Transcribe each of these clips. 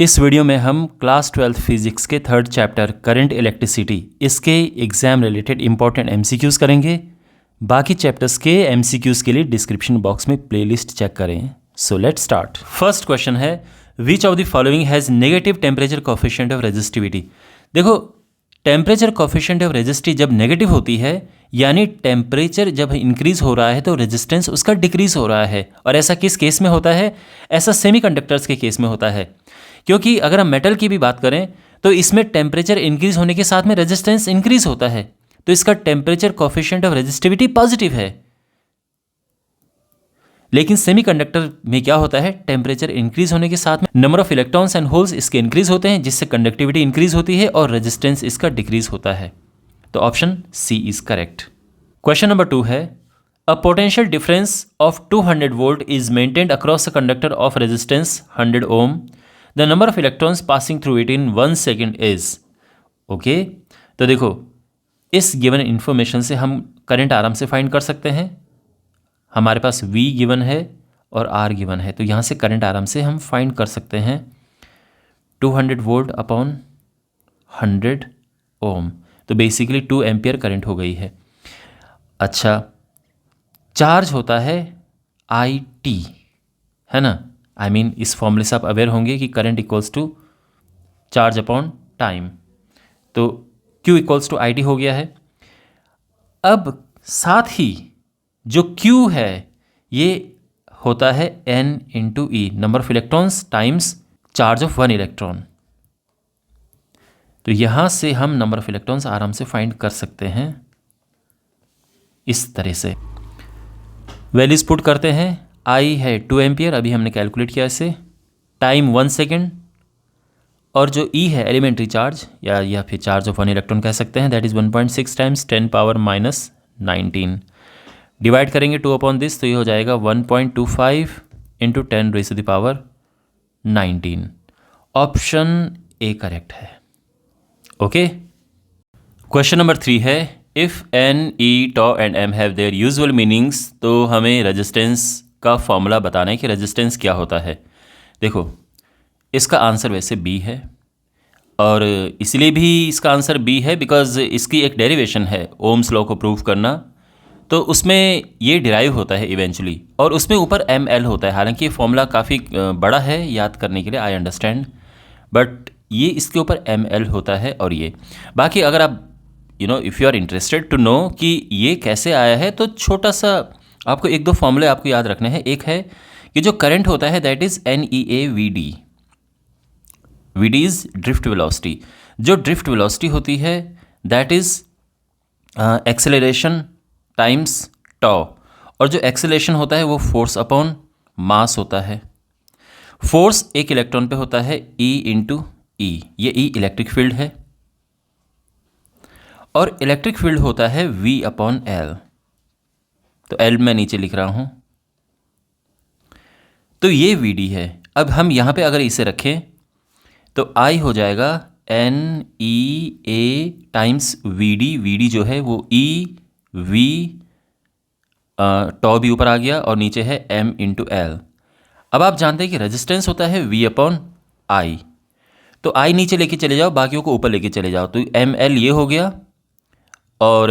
इस वीडियो में हम क्लास 12 फिजिक्स के थर्ड चैप्टर करंट इलेक्ट्रिसिटी इसके एग्जाम रिलेटेड इंपॉर्टेंट एमसीक्यूज़ करेंगे। बाकी चैप्टर्स के एमसीक्यूज़ के लिए डिस्क्रिप्शन बॉक्स में प्लेलिस्ट चेक करें। So let's start. First question है, which of the following has negative temperature coefficient of resistivity. देखो, टेम्परेचर कोफिशिएंट ऑफ रेजिस्टिविटी जब नेगेटिव होती है यानी टेम्परेचर जब इंक्रीज हो रहा है तो रेजिस्टेंस उसका डिक्रीज हो रहा है। और ऐसा किस केस में होता है? ऐसा सेमीकंडक्टर्स के केस में होता है, क्योंकि अगर हम मेटल की भी बात करें तो इसमें टेम्परेचर इंक्रीज होने के साथ में रेजिस्टेंस इंक्रीज होता है, तो इसका temperature coefficient of resistivity positive है। लेकिन सेमीकंडक्टर में क्या होता है, टेम्परेचर इंक्रीज होने के साथ में number of electrons and holes इसके इंक्रीज होते हैं, जिससे कंडक्टिविटी इंक्रीज होती है और रेजिस्टेंस इसका डिक्रीज होता है। तो option C is correct. Question number 2 है, a potential difference of 200 volt is maintained across a conductor of resistance 100 ohm. The number of electrons passing through it in 1 second is. Okay, तो देखो, इस given information से हम current आराम से find कर सकते हैं। हमारे पास V गिवन है और R गिवन है, तो यहाँ से करंट आराम से हम फाइंड कर सकते हैं। 200 वोल्ट अपॉन 100 ओम, तो बेसिकली 2 एम्पियर करंट हो गई है। अच्छा, चार्ज होता है IT, है ना। I mean, इस फॉर्मूले से आप अवेयर होंगे कि current equals to charge upon time, तो Q इक्वल्स टू IT हो गया है। अब साथ ही जो Q है ये होता है N into E, number of electrons times charge of 1 electron. तो यहाँ से हम नंबर ऑफ इलेक्ट्रॉन्स आराम से फाइंड कर सकते हैं। इस तरह से वैल्यूज पुट करते हैं। I है 2 एम्पियर, अभी हमने कैलकुलेट किया इसे, टाइम 1 सेकेंड, और जो E है एलिमेंट्री चार्ज या फिर चार्ज ऑफ 1 इलेक्ट्रॉन कह सकते हैं, that is 1.6 times 10 power minus 19। Divide करेंगे 2 अपॉन दिस, तो ये हो जाएगा 1.25 into 10 raise to the power 19। Option A correct है। ओके, क्वेश्चन नंबर 3 है, if N, E, tau and M have their usual meanings. तो हमें रेजिस्टेंस का फॉर्मूला बताना है कि रेजिस्टेंस क्या होता है। देखो, इसका आंसर वैसे बी है, और इसलिए भी इसका आंसर बी है बिकॉज इसकी एक डेरिवेशन है ओम्स लॉ को प्रूव करना, तो उसमें ये डिराइव होता है इवेंचुअली, और उसमें ऊपर ML होता है। हालांकि ये फॉर्मूला काफ़ी बड़ा है याद करने के लिए, आई अंडरस्टैंड, बट ये इसके ऊपर ML होता है। और ये बाकी अगर आप if you are interested to know कि ये कैसे आया है, तो छोटा सा आपको 1-2 फॉर्मूले आपको याद रखने हैं। एक है कि जो करंट होता है that is NEAVD। VD is drift velocity. जो ड्रिफ्ट वेलोसिटी होती है दैट इज़ एक्सेलरेशन टाइम्स टॉ, और जो एक्सेलरेशन होता है वो फोर्स अपॉन मास होता है। फोर्स एक इलेक्ट्रॉन पे होता है E इंटू E, ये E इलेक्ट्रिक फील्ड है, और इलेक्ट्रिक फील्ड होता है V अपॉन L, तो L मैं नीचे लिख रहा हूँ, तो ये VD है। अब हम यहाँ पे अगर इसे रखें तो I हो जाएगा NEA टाइम्स VD जो है वो EV, टॉ भी ऊपर आ गया और नीचे है M इंटू L। अब आप जानते हैं कि रेजिस्टेंस होता है V अपॉन I, तो I नीचे लेके चले जाओ, बाकियों को ऊपर लेके चले जाओ, तो ML ये हो गया, और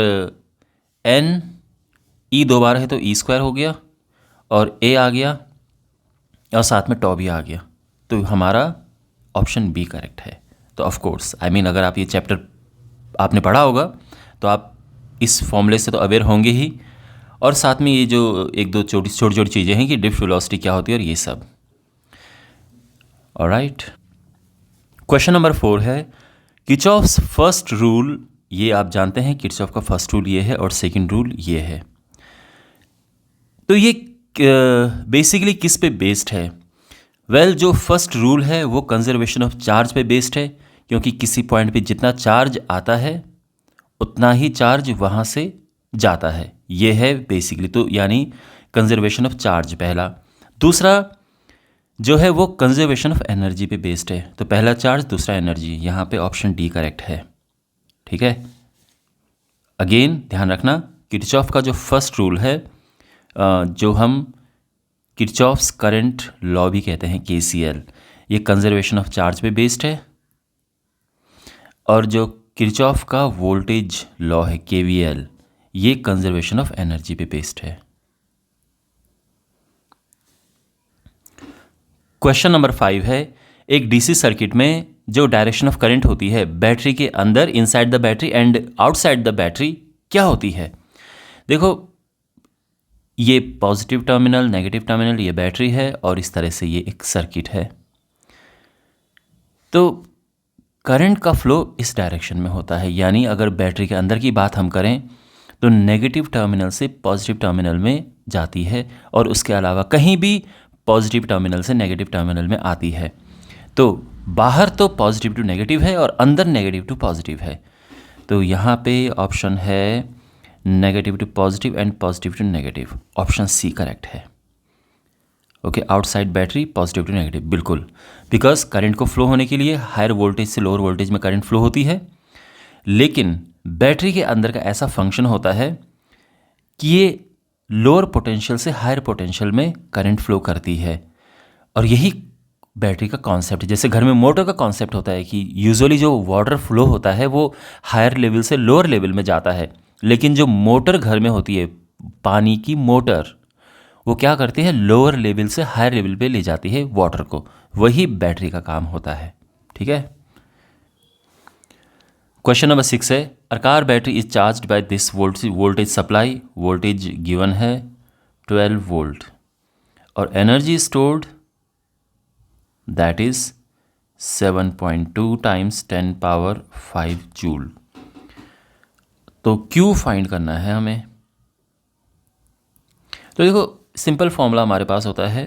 N E 2 बार है तो E स्क्वायर हो गया, और A आ गया, और साथ में टॉ भी आ गया, तो हमारा ऑप्शन बी करेक्ट है। तो ऑफ कोर्स अगर आप ये चैप्टर आपने पढ़ा होगा तो आप इस फॉर्मूले से तो अवेयर होंगे ही, और साथ में ये जो 1-2 छोटी छोटी चीज़ें हैं कि ड्रिफ्ट वेलोसिटी क्या होती है और ये सब। ऑलराइट, क्वेश्चन नंबर 4 है, किर्चॉफ्स फर्स्ट रूल। ये आप जानते हैं किर्चॉफ का फर्स्ट रूल ये है और सेकंड रूल ये है। तो ये बेसिकली किस पे बेस्ड है? वेल, जो फर्स्ट रूल है वो कंजर्वेशन ऑफ चार्ज पे बेस्ड है, क्योंकि किसी पॉइंट पे जितना चार्ज आता है उतना ही चार्ज वहाँ से जाता है, ये है बेसिकली। तो यानी कंजर्वेशन ऑफ चार्ज पहला। दूसरा जो है वो कंजर्वेशन ऑफ एनर्जी पे बेस्ड है, तो पहला चार्ज दूसरा एनर्जी, यहाँ पे ऑप्शन डी करेक्ट है। ठीक है, अगेन ध्यान रखना, किर्चॉफ का जो फर्स्ट रूल है, जो हम किर्चॉफ्स करंट लॉ भी कहते हैं KCL, ये कंजर्वेशन ऑफ चार्ज पे बेस्ड है, और जो किरचॉफ का वोल्टेज लॉ है KVL, ये कंजर्वेशन ऑफ एनर्जी पे बेस्ड है। क्वेश्चन नंबर 5 है, एक डीसी सर्किट में जो डायरेक्शन ऑफ करंट होती है बैटरी के अंदर, inside the battery and outside the battery, क्या होती है? देखो, ये पॉजिटिव टर्मिनल, नेगेटिव टर्मिनल, ये बैटरी है और इस तरह से ये एक सर्किट है। तो करंट का फ्लो इस डायरेक्शन में होता है, यानी अगर बैटरी के अंदर की बात हम करें तो नेगेटिव टर्मिनल से पॉजिटिव टर्मिनल में जाती है, और उसके अलावा कहीं भी पॉजिटिव टर्मिनल से नेगेटिव टर्मिनल में आती है। तो बाहर तो पॉजिटिव टू नेगेटिव है और अंदर नेगेटिव टू पॉजिटिव है। तो यहाँ पे ऑप्शन है negative to positive and positive to negative, option C correct है। Okay, outside battery positive to negative, बिल्कुल, बिकॉज करंट को फ्लो होने के लिए हायर वोल्टेज से लोअर वोल्टेज में करंट फ्लो होती है, लेकिन बैटरी के अंदर का ऐसा फंक्शन होता है कि ये लोअर पोटेंशियल से हायर पोटेंशियल में करंट फ्लो करती है, और यही बैटरी का कॉन्सेप्ट है। जैसे घर में मोटर का कॉन्सेप्ट होता है कि यूजुअली जो वाटर फ्लो होता है वो हायर लेवल से लोअर लेवल में जाता है, लेकिन जो मोटर घर में होती है, पानी की मोटर, वो क्या करती है, लोअर लेवल से हायर लेवल पे ले जाती है वाटर को। वही बैटरी का काम होता है। ठीक है। क्वेश्चन नंबर 6 है, a car battery is charged by this voltage supply, voltage given है 12 वोल्ट, और energy stored that is 7.2 times 10 power 5 joule. तो क्यू फाइंड करना है हमें। तो देखो, सिंपल फॉर्मूला हमारे पास होता है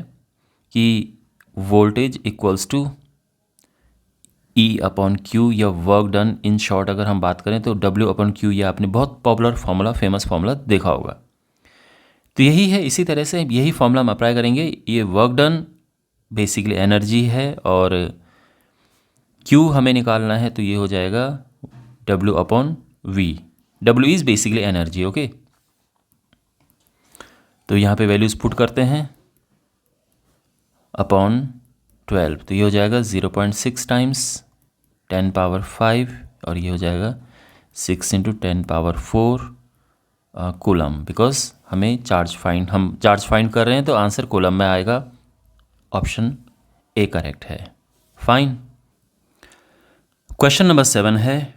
कि voltage equals to E upon Q, या वर्क डन, इन शॉर्ट अगर हम बात करें तो W अपॉन क्यू, ये आपने बहुत पॉपुलर फार्मूला, फेमस फार्मूला देखा होगा। तो यही है, इसी तरह से यही फार्मूला हम अप्लाई करेंगे। ये वर्क डन बेसिकली एनर्जी है, और Q हमें निकालना है, तो ये हो जाएगा W upon V। W is basically energy. Okay, तो यहाँ पे वैल्यूज़ पुट करते हैं अपॉन 12, तो ये हो जाएगा 0.6 टाइम्स 10 पावर 5, और ये हो जाएगा 6 इंटू 10 पावर 4 कूलम, बिकॉज हमें हम चार्ज फाइंड कर रहे हैं, तो आंसर कूलम में आएगा। ऑप्शन ए करेक्ट है। फाइन। क्वेश्चन नंबर 7 है,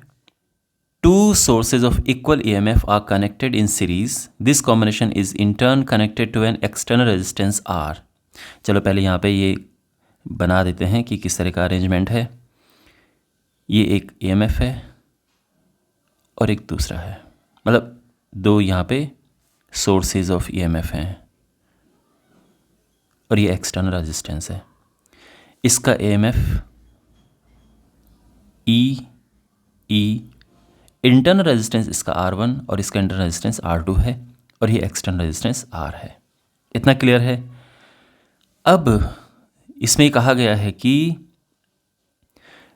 two sources of equal EMF are connected in series, this combination is in turn connected to an external resistance R। चलो पहले यहाँ पे ये बना देते हैं कि किस तरह का अरेंजमेंट है। ये एक EMF है और एक दूसरा है, मतलब दो यहाँ पे सोर्सेज ऑफ EMF हैं, और ये एक्सटर्नल रेजिस्टेंस है। इसका EMF E, इंटरनल रेजिस्टेंस इसका R1 और इसका इंटरनल रेजिस्टेंस R2 है, और ये एक्सटर्नल रेजिस्टेंस R है। इतना क्लियर है। अब इसमें कहा गया है कि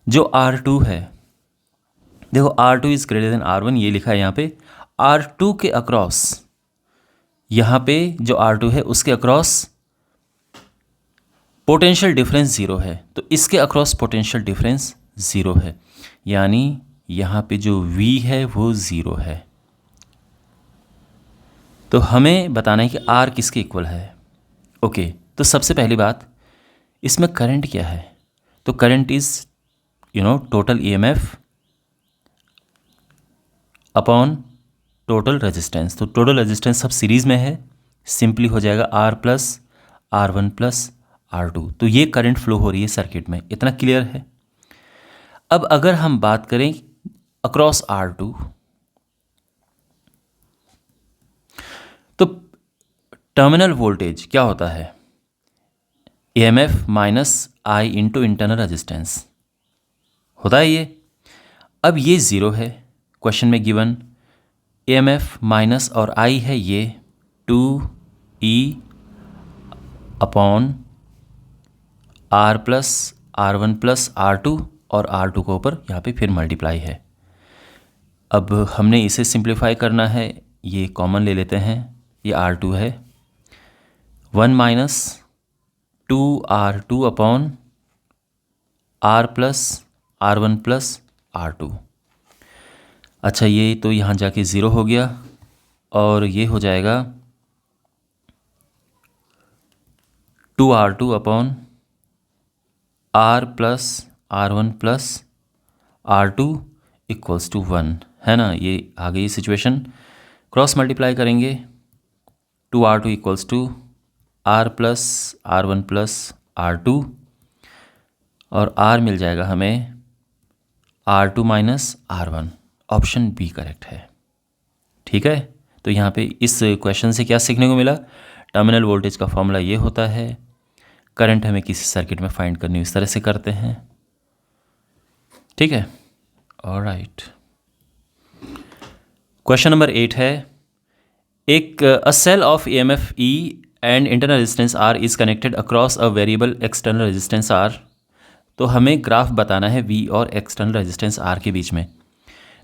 जो R2 है, देखो R2 is greater than R1, ये लिखा है यहाँ पे। R2 के अक्रॉस, यहाँ पे जो R2 है उसके अक्रॉस पोटेंशियल डिफरेंस 0 है, तो इसके अक्रॉस पोटेंशियल डिफरेंस 0 है, यानी यहाँ पे जो V है वो 0 है। तो हमें बताना है कि R किसके इक्वल है। ओके, तो सबसे पहली बात, इसमें करंट क्या है? तो current is total EMF upon total resistance. तो टोटल रेजिस्टेंस सब सीरीज में है, सिंपली हो जाएगा R plus R1 plus R2। तो ये करंट फ्लो हो रही है सर्किट में। इतना क्लियर है। अब अगर हम बात करें अक्रॉस R2, तो टर्मिनल वोल्टेज क्या होता है? EMF minus I into internal resistance होता है ये। अब ये 0 है, क्वेश्चन में गिवन EMF माइनस और I है ये 2E upon R plus R1 plus R2, और R2 को ऊपर यहाँ पे फिर मल्टीप्लाई है। अब हमने इसे सिंप्लीफाई करना है, ये कॉमन ले लेते हैं, ये R2 है, 1 minus 2R2 upon R plus R1 plus R2। अच्छा, ये तो यहाँ जाके ज़ीरो हो गया और ये हो जाएगा 2R2 upon R plus R1 plus R2 equals to 1, है ना। ये आ गई सिचुएशन। क्रॉस मल्टीप्लाई करेंगे, 2R2 equals to R plus R1 plus R2 और R मिल जाएगा हमें R2 minus R1। Option B correct है। ठीक है, तो यहाँ पे इस क्वेश्चन से क्या सीखने को मिला? टर्मिनल वोल्टेज का फॉर्मूला ये होता है, करंट हमें किसी सर्किट में फाइंड करनी हो इस तरह से करते हैं। ठीक है, ऑलराइट। क्वेश्चन नंबर 8 है, एक a cell of EMF E and internal resistance R is connected across a variable external resistance R। तो हमें ग्राफ बताना है V और एक्सटर्नल रेजिस्टेंस R के बीच में।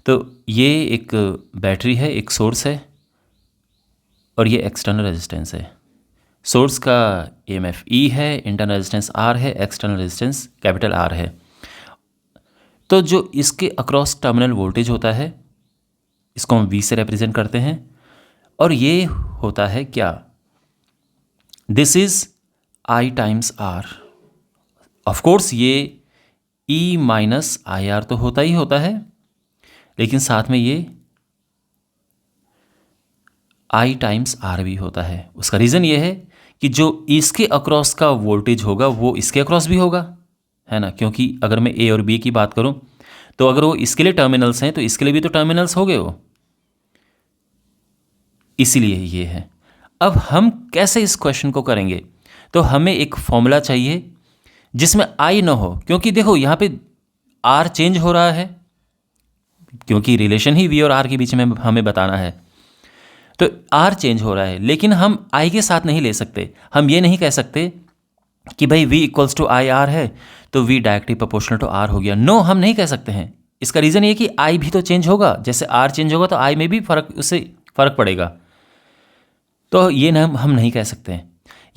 तो ये एक बैटरी है, एक सोर्स है और ये एक्सटर्नल रेजिस्टेंस है। सोर्स का EMF E है, इंटरनल रेजिस्टेंस R है, एक्सटर्नल रेजिस्टेंस कैपिटल R है। तो जो इसके अक्रॉस टर्मिनल वोल्टेज होता है, इसको हम V से रिप्रेजेंट करते हैं और ये होता है क्या? This is I times R। Of course ये E माइनस IR तो होता ही होता है, लेकिन साथ में ये I टाइम्स R भी होता है। उसका रीज़न ये है कि जो इसके अक्रॉस का वोल्टेज होगा वो इसके अक्रॉस भी होगा, है ना। क्योंकि अगर मैं A और B की बात करूं तो अगर वो इसके लिए टर्मिनल्स हैं तो इसके लिए भी तो टर्मिनल्स हो गए वो, इसीलिए ये है। अब हम कैसे इस क्वेश्चन को करेंगे? तो हमें एक फॉर्मूला चाहिए जिसमें I ना हो, क्योंकि देखो यहाँ पे R चेंज हो रहा है, क्योंकि रिलेशन ही V और R के बीच में हमें बताना है। तो R चेंज हो रहा है, लेकिन हम I के साथ नहीं ले सकते। हम ये नहीं कह सकते कि भाई V इक्वल्स टू IR है तो V directly proportional to R हो गया। नो, हम नहीं कह सकते हैं। इसका रीज़न ये कि I भी तो चेंज होगा, जैसे R चेंज होगा तो I में भी उससे फ़र्क पड़ेगा। तो ये नाम हम नहीं कह सकते हैं।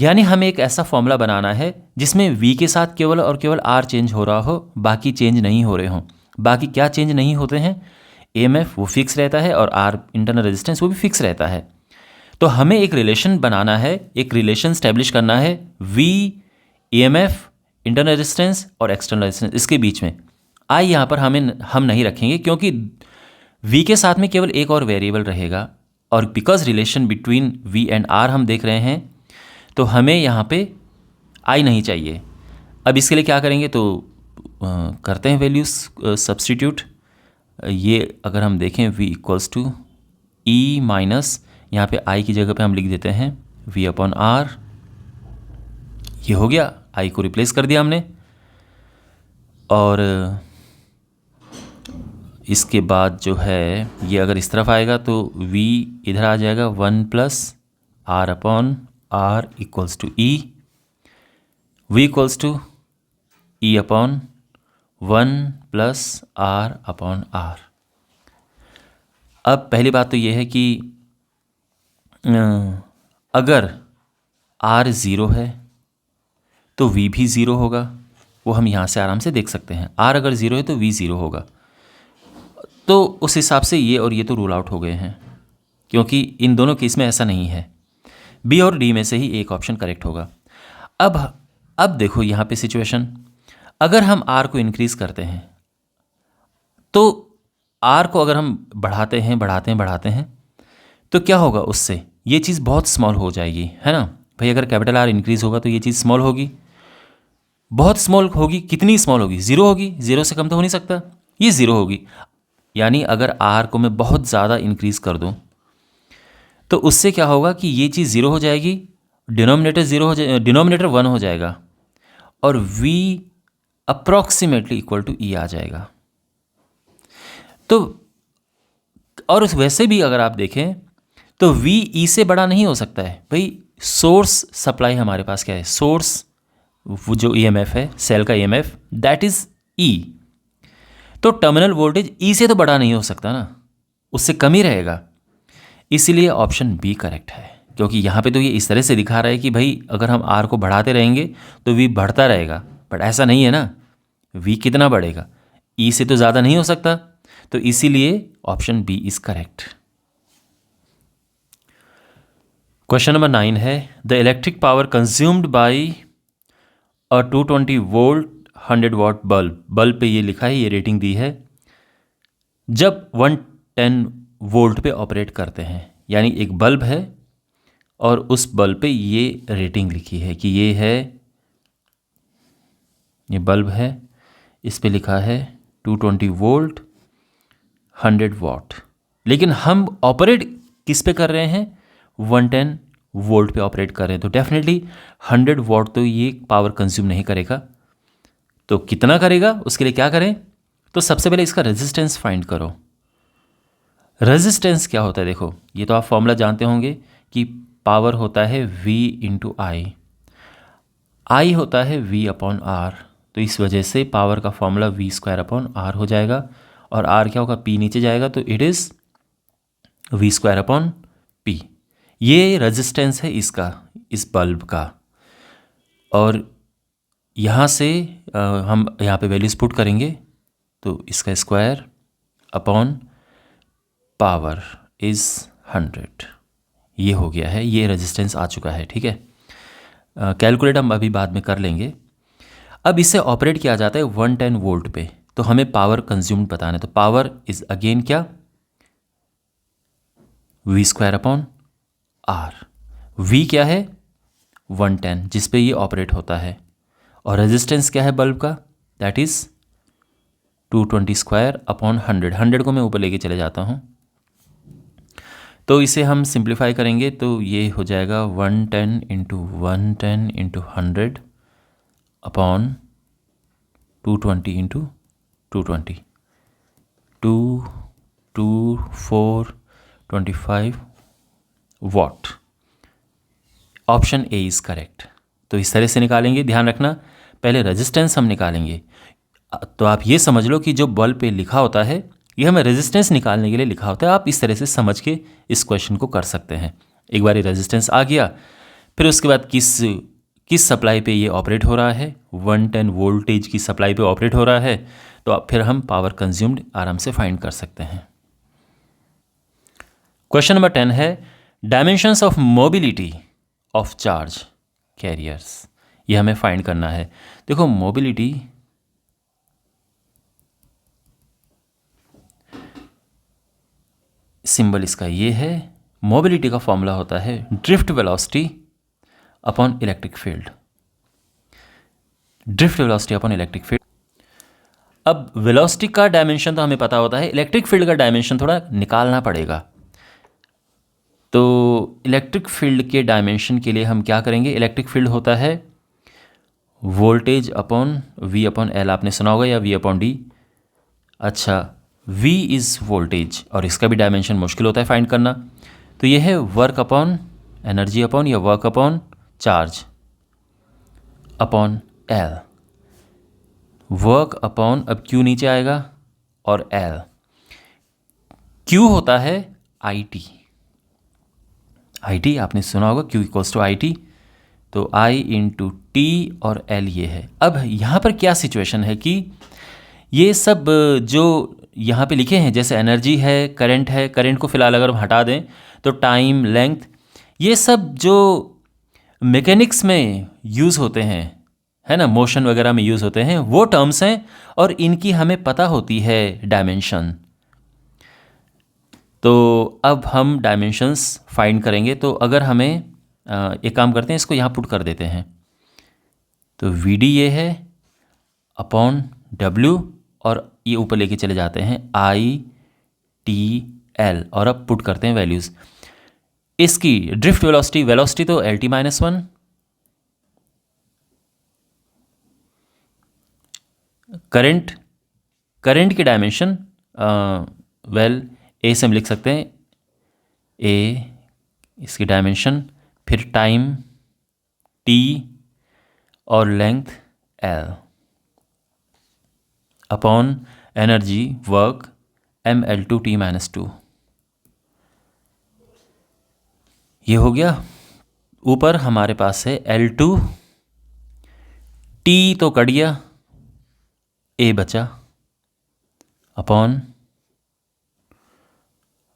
यानी हमें एक ऐसा फॉर्मूला बनाना है जिसमें V के साथ केवल और केवल R चेंज हो रहा हो, बाकी चेंज नहीं हो रहे हों। बाकी क्या चेंज नहीं होते हैं? EMF वो फिक्स रहता है और R इंटरनल रेजिस्टेंस वो भी फिक्स रहता है। तो हमें एक रिलेशन बनाना है, एक रिलेशन स्टैब्लिश करना है V, EMF, इंटरनल रेजिस्टेंस और एक्सटर्नल रेजिस्टेंस, इसके बीच में I यहाँ पर हम नहीं रखेंगे, क्योंकि V के साथ में केवल एक और वेरिएबल रहेगा और because relation between V and R हम देख रहे हैं तो हमें यहाँ पे I नहीं चाहिए। अब इसके लिए क्या करेंगे? तो करते हैं वैल्यूज सब्स्टिट्यूट। ये अगर हम देखें V equals to E minus, यहाँ पे I की जगह पे हम लिख देते हैं V अपॉन R। ये हो गया, I को रिप्लेस कर दिया हमने। और इसके बाद जो है ये अगर इस तरफ आएगा तो V इधर आ जाएगा 1 plus R upon R equals to E। V equals to E upon 1 plus R upon R। अब पहली बात तो ये है कि अगर R ज़ीरो है तो V भी ज़ीरो होगा, वो हम यहाँ से आराम से देख सकते हैं। R अगर ज़ीरो है तो V ज़ीरो होगा। तो उस हिसाब से ये और ये तो रूल आउट हो गए हैं, क्योंकि इन दोनों केस में ऐसा नहीं है। B और D में से ही एक ऑप्शन करेक्ट होगा। अब देखो यहाँ पे सिचुएशन, अगर हम R को इंक्रीज़ करते हैं तो R को अगर हम बढ़ाते हैं तो क्या होगा उससे? ये चीज़ बहुत स्मॉल हो जाएगी, है ना भाई। अगर कैपिटल R इंक्रीज़ होगा तो ये चीज़ स्मॉल होगी, बहुत स्मॉल होगी। कितनी स्मॉल होगी? ज़ीरो होगी। ज़ीरो से कम तो हो नहीं सकता, ये ज़ीरो होगी। यानी अगर R को मैं बहुत ज़्यादा इंक्रीज़ कर दूँ तो उससे क्या होगा कि ये चीज़ ज़ीरो हो जाएगी, डिनोमिनेटर ज़ीरो हो जाए, डिनोमिनेटर 1 हो जाएगा और V approximately equal to E आ जाएगा। तो और वैसे भी अगर आप देखें तो V E से बड़ा नहीं हो सकता है भाई। सोर्स सप्लाई हमारे पास क्या है? सोर्स वो जो EMF है, सेल का EMF, दैट इज़ E। तो टर्मिनल वोल्टेज E से तो बड़ा नहीं हो सकता ना, उससे कम ही रहेगा। इसीलिए ऑप्शन बी करेक्ट है, क्योंकि यहाँ पे तो ये इस तरह से दिखा रहा है कि भाई अगर हम R को बढ़ाते रहेंगे तो V बढ़ता रहेगा, बट ऐसा नहीं है ना। v कितना बढ़ेगा, E से तो ज़्यादा नहीं हो सकता, तो इसीलिए option B is correct. Question number 9 है, the electric power consumed by a 220 volt 100 watt bulb पे ये लिखा है, ये रेटिंग दी है जब 110 वोल्ट पे ऑपरेट करते हैं। यानी एक बल्ब है और उस बल्ब पे ये रेटिंग लिखी है कि ये बल्ब है, इस पे लिखा है 220 वोल्ट 100 वाट, लेकिन हम ऑपरेट किस पे कर रहे हैं, 110 वोल्ट पे ऑपरेट कर रहे हैं, तो डेफिनेटली 100 वाट तो ये पावर कंज्यूम नहीं करेगा। तो कितना करेगा, उसके लिए क्या करें, तो सबसे पहले इसका रेजिस्टेंस फाइंड करो। रेजिस्टेंस क्या होता है, देखो ये तो आप फॉर्मूला जानते होंगे कि पावर होता है V इंटू आई, आई होता है V अपॉन आर, तो इस वजह से पावर का formula V square upon R हो जाएगा, और R क्या होगा, P नीचे जाएगा, तो it is V square upon P। ये रेजिस्टेंस है इसका, इस बल्ब का। और यहाँ से हम यहाँ पे वैल्यूज पुट करेंगे, तो इसका स्क्वायर अपॉन पावर इज़ 100, ये हो गया है, ये रेजिस्टेंस आ चुका है। ठीक है, कैलकुलेट हम अभी बाद में कर लेंगे। अब इसे ऑपरेट किया जाता है 110 वोल्ट पे, तो हमें पावर कंज्यूम्ड बताना है, तो पावर इज अगेन क्या, V square upon R. V क्या है, 110 जिस पे ये ऑपरेट होता है, और रेजिस्टेंस क्या है बल्ब का, दैट इज़ 220 स्क्वायर अपॉन 100। 100 को मैं ऊपर लेके चले जाता हूँ, तो इसे हम सिंप्लीफाई करेंगे, तो ये हो जाएगा 110 into 110 into 100 upon 220 into 220, 2 2 4 25 watt. Option A is correct. तो इस तरह से निकालेंगे, ध्यान रखना पहले रेजिस्टेंस हम निकालेंगे। तो आप ये समझ लो कि जो बल्ब पे लिखा होता है ये हमें रेजिस्टेंस निकालने के लिए लिखा होता है। आप इस तरह से समझ के इस क्वेश्चन को कर सकते हैं। एक बार रेजिस्टेंस आ गया, फिर उसके बाद किस सप्लाई पे ये ऑपरेट हो रहा है, 110 वोल्टेज की सप्लाई पे ऑपरेट हो रहा है, तो फिर हम पावर कंज्यूम्ड आराम से फाइंड कर सकते हैं। क्वेश्चन नंबर 10 है, dimensions of mobility of charge carriers, ये हमें फाइंड करना है। देखो मोबिलिटी, सिंबल इसका ये है, मोबिलिटी का फॉर्मूला होता है drift velocity upon electric field, drift velocity upon electric field. अब वेलोसिटी का डायमेंशन तो हमें पता होता है, इलेक्ट्रिक फील्ड का डायमेंशन थोड़ा निकालना पड़ेगा। तो इलेक्ट्रिक फील्ड के डायमेंशन के लिए हम क्या करेंगे, इलेक्ट्रिक फील्ड होता है voltage upon V upon L, आपने सुना होगा, या V अपॉन D। अच्छा, V इज़ वोल्टेज, और इसका भी डायमेंशन मुश्किल होता है फाइंड करना, तो ये है वर्क अपॉन एनर्जी अपॉन या work upon charge upon L। Work upon, अब Q नीचे आएगा, और L, Q होता है IT, IT आपने सुना होगा, Q इक्वल्स टू IT, तो I इंटू T और L ये है। अब यहाँ पर क्या सिचुएशन है कि ये सब जो यहाँ पे लिखे हैं, जैसे एनर्जी है, करंट को फिलहाल अगर हम हटा दें तो टाइम, लेंथ, ये सब जो मैकेनिक्स में यूज़ होते हैं, है ना, मोशन वगैरह में यूज़ होते हैं, वो टर्म्स हैं, और इनकी हमें पता होती है डायमेंशन। तो अब हम डायमेंशंस फाइंड करेंगे। तो अगर हमें एक काम करते हैं, इसको यहाँ पुट कर देते हैं, तो VD ये है अपॉन W, और ये ऊपर लेके चले जाते हैं ITL, और अब पुट करते हैं वैल्यूज़। इसकी ड्रिफ्ट वेलोसिटी तो LT-1, करंट की डायमेंशन A से हम लिख सकते हैं A, इसकी डायमेंशन, फिर टाइम T और length L upon energy work ML2T-2। ये हो गया। ऊपर हमारे पास है L2, T तो कट गया, ए बचा अपॉन,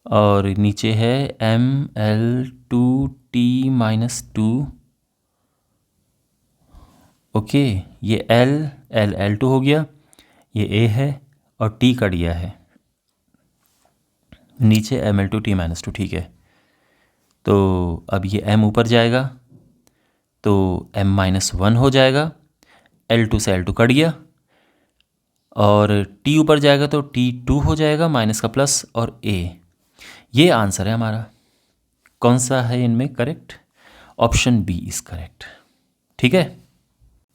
और नीचे है ML2T-2। ओके, ये L2 हो गया, ये A है और T कट गया है, नीचे ML2T-2, ठीक है। तो अब ये M ऊपर जाएगा तो M-1 हो जाएगा, L2 से L2 कट गया, और T ऊपर जाएगा तो T2 हो जाएगा, माइनस का प्लस और A। ये आंसर है हमारा। कौन सा है इनमें correct? Option B is correct. ठीक है।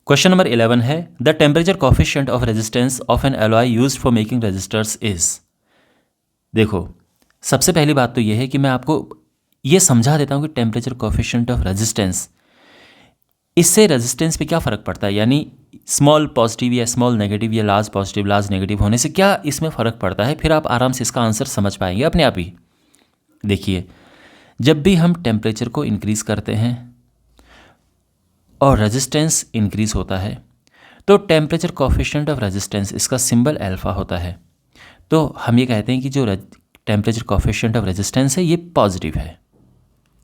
क्वेश्चन नंबर 11 है the temperature coefficient of resistance of an alloy used for making resistors is. देखो, सबसे पहली बात तो ये है कि मैं आपको ये समझा देता हूँ कि टेम्परेचर कोफिशिएंट ऑफ रेजिस्टेंस, इससे रेजिस्टेंस पे क्या फ़र्क पड़ता है, यानी स्मॉल पॉजिटिव या स्मॉल नेगेटिव या लार्ज पॉजिटिव लार्ज नेगेटिव होने से क्या इसमें फ़र्क पड़ता है। फिर आप आराम से इसका आंसर समझ पाएंगे अपने आप ही। देखिए, जब भी हम टेम्परेचर को इंक्रीज़ करते हैं और रेजिस्टेंस इंक्रीज़ होता है तो टेम्परेचर कोफिशिएंट ऑफ रेजिस्टेंस, इसका सिंबल अल्फ़ा होता है। तो हम ये कहते हैं कि जो टेम्परेचर कोफिशिएंट ऑफ रेजिस्टेंस है ये पॉजिटिव है,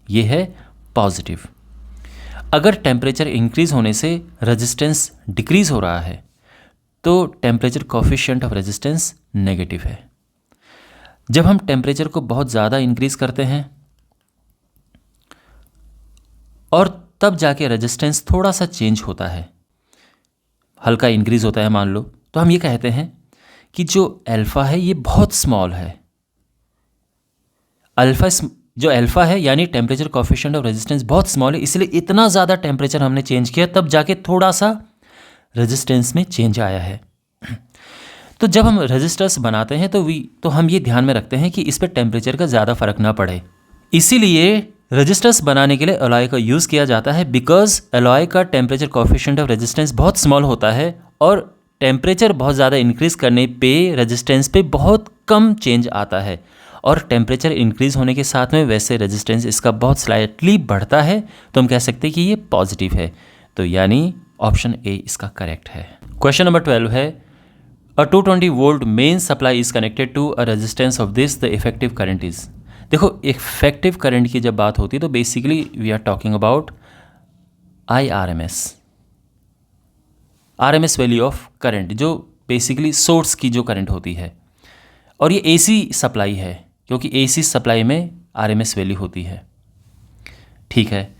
ये है पॉजिटिव। अगर टेम्परेचर इंक्रीज़ होने से रेजिस्टेंस डिक्रीज़ हो रहा है तो temperature coefficient of resistance negative है। जब हम टेम्परेचर को बहुत ज़्यादा इंक्रीज़ करते हैं और तब जाके रेजिस्टेंस थोड़ा सा चेंज होता है, हल्का इंक्रीज़ होता है मान लो, तो हम ये कहते हैं कि जो अल्फ़ा है ये बहुत स्मॉल है। जो अल्फ़ा है यानी टेम्परेचर कोफिशिएंट ऑफ रेजिस्टेंस बहुत स्मॉल है, इसलिए इतना ज़्यादा टेम्परेचर हमने चेंज किया तब जाके थोड़ा सा रेजिस्टेंस में चेंज आया है। तो जब हम रेजिस्टर्स बनाते हैं तो हम ये ध्यान में रखते हैं कि इस पर टेम्परेचर का ज़्यादा फर्क ना पड़े, इसीलिए रेजिस्टर्स बनाने के लिए एलॉय का यूज़ किया जाता है। बिकॉज एलॉय का टेम्परेचर कोफिशिएंट ऑफ रेजिस्टेंस बहुत स्मॉल होता है और टेम्परेचर बहुत ज़्यादा इंक्रीज़ करने पे रेजिस्टेंस पे बहुत कम चेंज आता है, और टेम्परेचर इंक्रीज़ होने के साथ में वैसे रेजिस्टेंस इसका बहुत स्लाइटली बढ़ता है, तो हम कह सकते हैं कि ये पॉजिटिव है। तो यानी ऑप्शन ए इसका करेक्ट है। क्वेश्चन नंबर 12 है a 220 volt main supply is connected to a resistance of this, the effective current is. देखो, इफेक्टिव करंट की जब बात होती है तो basically we are talking about RMS value of current, जो बेसिकली सोर्स की जो करंट होती है, और ये एसी सप्लाई है क्योंकि एसी सप्लाई में आरएमएस वैल्यू होती है। ठीक है,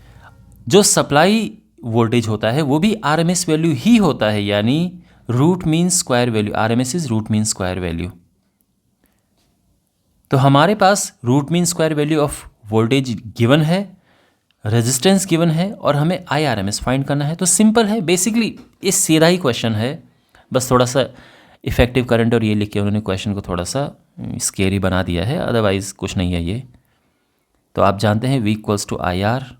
जो सप्लाई वोल्टेज होता है वो भी आरएमएस वैल्यू ही होता है, यानी root mean square value, RMS is root mean square value. तो हमारे पास root mean square value of voltage given है, रेजिस्टेंस गिवन है, और हमें आईआरएमएस फाइंड करना है। तो सिंपल है, बेसिकली ये सीधा ही क्वेश्चन है, बस थोड़ा सा इफेक्टिव करंट और ये लिख के उन्होंने क्वेश्चन को थोड़ा सा स्केरी बना दिया है, अदरवाइज कुछ नहीं है ये। तो आप जानते हैं V equals to I R,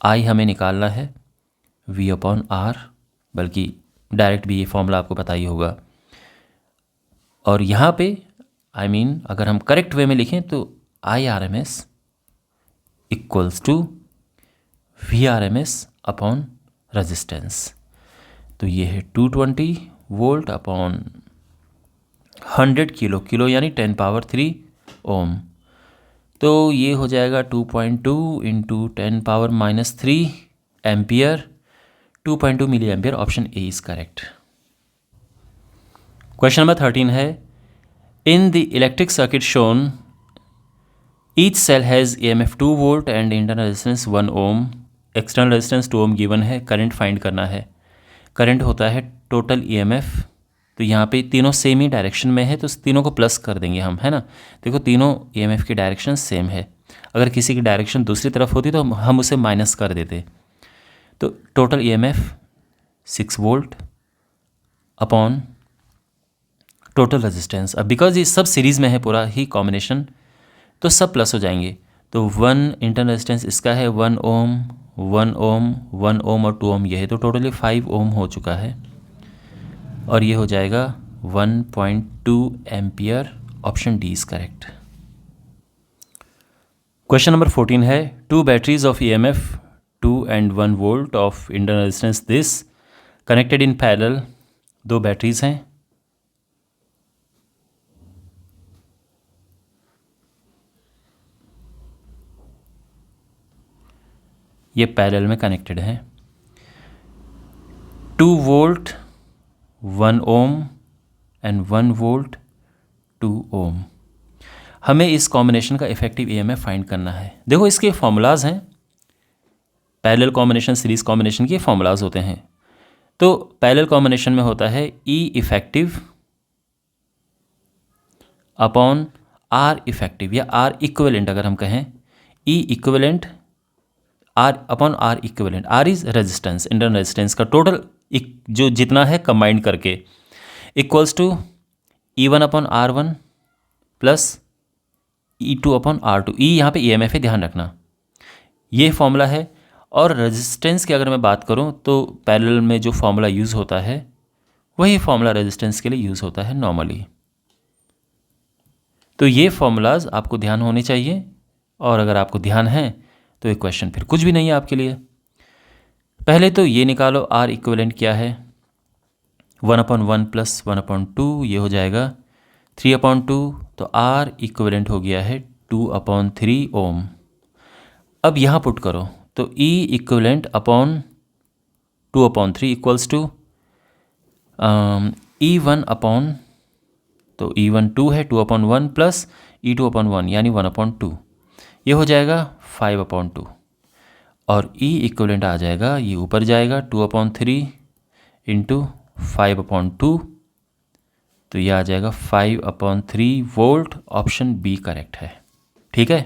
I हमें निकालना है V अपॉन आर, बल्कि डायरेक्ट भी ये फॉर्मूला आपको पता ही होगा। और यहाँ पे अगर हम करेक्ट वे में लिखें तो I R M S equals to V R M S upon resistance. तो ये है 220 वोल्ट अपॉन 100 किलो यानी 10 पावर 3 ओम। तो ये हो जाएगा 2.2 into 10 power -3 ampere, 2.2 milli ampere. Option A is correct. Question number 13 है in the electric circuit shown each cell has EMF 2 volt and internal resistance 1 ohm, external resistance 2 ohm given है, current find करना है। Current होता है total EMF, तो यहाँ पे तीनों सेम ही डायरेक्शन में है तो तीनों को प्लस कर देंगे हम, है ना। देखो, तीनों EMF की डायरेक्शन सेम है, अगर किसी की डायरेक्शन दूसरी तरफ होती तो हम उसे माइनस कर देते। तो total EMF 6 volt upon total resistance. अब बिकॉज ये सब सीरीज़ में है पूरा ही कॉम्बिनेशन, तो सब प्लस हो जाएंगे। तो 1 इंटरनल रेजिस्टेंस इसका है 1 ओम 1 ओम 1 ओम और 2 ओम, ये है, तो टोटली 5 ओम हो चुका है, और ये हो जाएगा 1.2 ampere. Option D is correct. Question number 14 है 2 batteries of EMF 2 and 1 volt of internal resistance this connected in parallel, 2 batteries हैं, ये पैरेलल में कनेक्टेड हैं। 2 वोल्ट 1 ओम एंड 1 वोल्ट 2 ओम। हमें इस कॉम्बिनेशन का इफेक्टिव ईएमएफ फाइंड करना है। देखो इसके फॉर्मूलाज हैं, पैरेलल कॉम्बिनेशन, सीरीज कॉम्बिनेशन के फॉर्मूलाज होते हैं। तो पैरेलल कॉम्बिनेशन में होता है E effective upon R effective या आर इक्विवेलेंट, अगर हम कहें E equivalent R upon R equivalent. R is resistance, internal resistance का टोटल जो जितना है कंबाइंड करके, equals to E1 upon R1 plus E2 upon R2। E यहाँ पे EMF है, ध्यान रखना, ये फॉर्मूला है। और रेजिस्टेंस की अगर मैं बात करूँ तो पैरेलल में जो फॉर्मूला यूज़ होता है वही फॉर्मूला रेजिस्टेंस के लिए यूज़ होता है नॉर्मली। तो ये फॉर्मूलाज आपको ध्यान होने चाहिए, और अगर आपको ध्यान है तो ये क्वेश्चन फिर कुछ भी नहीं है आपके लिए। पहले तो ये निकालो आर इक्विवेलेंट क्या है, 1/1 प्लस 1/2, ये हो जाएगा 3/2। तो आर इक्विवेलेंट हो गया है 2/3 ओम। अब यहाँ पुट करो तो E equivalent upon 2/3 equals to E1 upon, तो E1 2 है, 2/1 प्लस E2/1 यानी 1/2, ये हो जाएगा 5/2। और ई इक्विवेलेंट आ जाएगा, ये ऊपर जाएगा 2/3 इंटू 5/2, तो ये आ जाएगा 5/3 वोल्ट। ऑप्शन बी करेक्ट है। ठीक है।